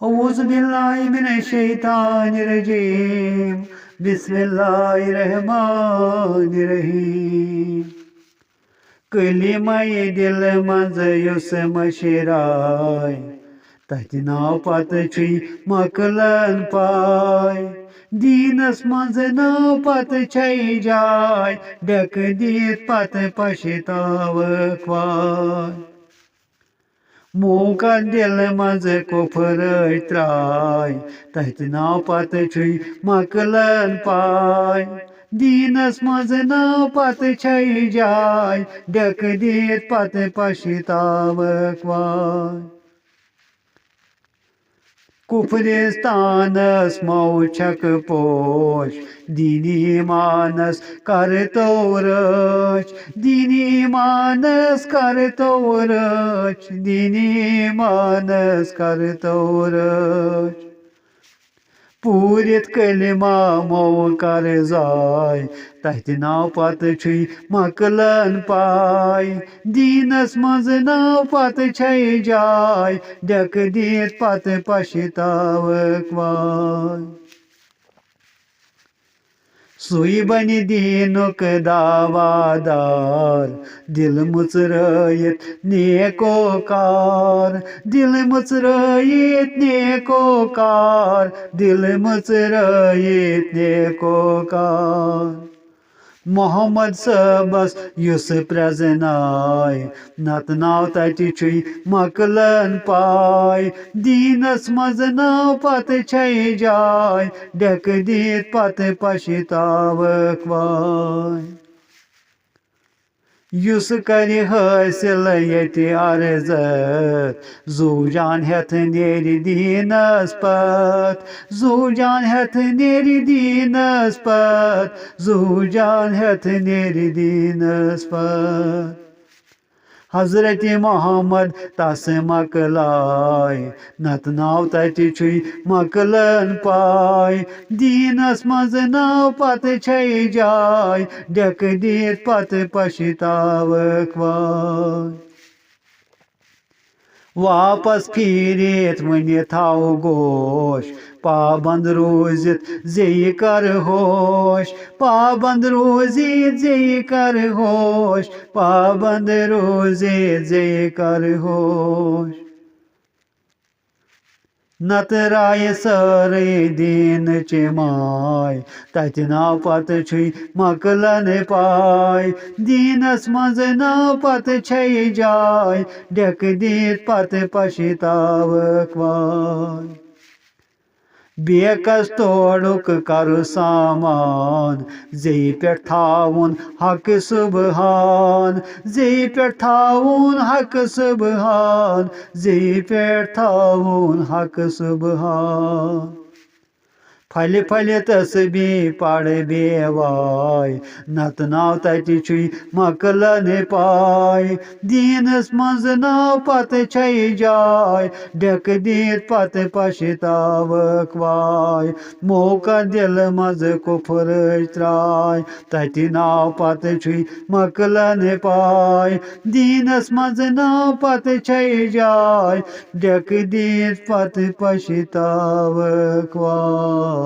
औज़ु बिल्लाहि मिनश्शैतानिर्रजीम बिस्मिल्लाहिर्रहमानिर्रहीम कलिमा दिल मंज युस मशिराय तथि नाव पत छुई मकलन पाय दीनस मंज नाव पत छई जाय डक दीत पत पछताव ख्वाय मूका दिल मज कुफर त्राय तथि नाव पत छुई मकलन पाय दीनस मज नाव पत छई जाय डक दीत पत पछताव ख्वाय कुफरिस्तानस मौछक पोश दीनी मानस कर तोरच दीनी मानस कर तोरच दीनी मानस कर तोरच पूरित कलिमा मो कर जाय तथि नाव पत छुई मकलन पाय दीनस मज नाव पत छई जाय डक दीत पत पछताव ख्वाय सुई बनि दीनुक दावादार दिल मुचरयित नेकोकार दिल मुचरयित नेकोकार दिल मुचरयित नेकोकार मोहम्मद सबस युस प्रजनाय नत नाव तति छुई मकलन पाय दीनस मज नाव पत छई जाय डक दीत पत पछताव ख्वाय युस कर हासिल यति अर्जत जू जान हेथ नेर दीनस पत जू जान हेथ नेर दीनस पत जू जान हेथ नेर दीनस पत हजरत मोहम्मद तस मकलाय नत नाव तति छुई मकलन पाय दीनस मज नाव पत छई जाय डक दीत पत पछताव ख्वाय वापस फिरित वनि थाव गोश पाबंद रोजित ज़े कर होश पाबंद रोजित ज़े कर होश पाबंद रोजित ज़े कर होश नत राय सारे दीन चिमाय तथि नाव पत छुई मकलन पाय दीनस मज नाव पत छई जाय डक दीत पत पछताव ख्वाय बेकस तोड़ुक करु सामान ज़े पे थाउन हक सुबहान ज़े पे थाउन हक सुबहान ज़े पे थाउन हक सुबहान फल फल तस्बी पढ़ बेवाय नत नाव तति छुई मकलन पाय दीनस मज नाव पत छई जाय डक दीत पत पछताव ख्वाय मौका दिल मज कुफर त्राय तथि नाव पत छुई मकलन पाय दीनस मज नाव पत छई जाय डक दीत पत पछताव ख्वाय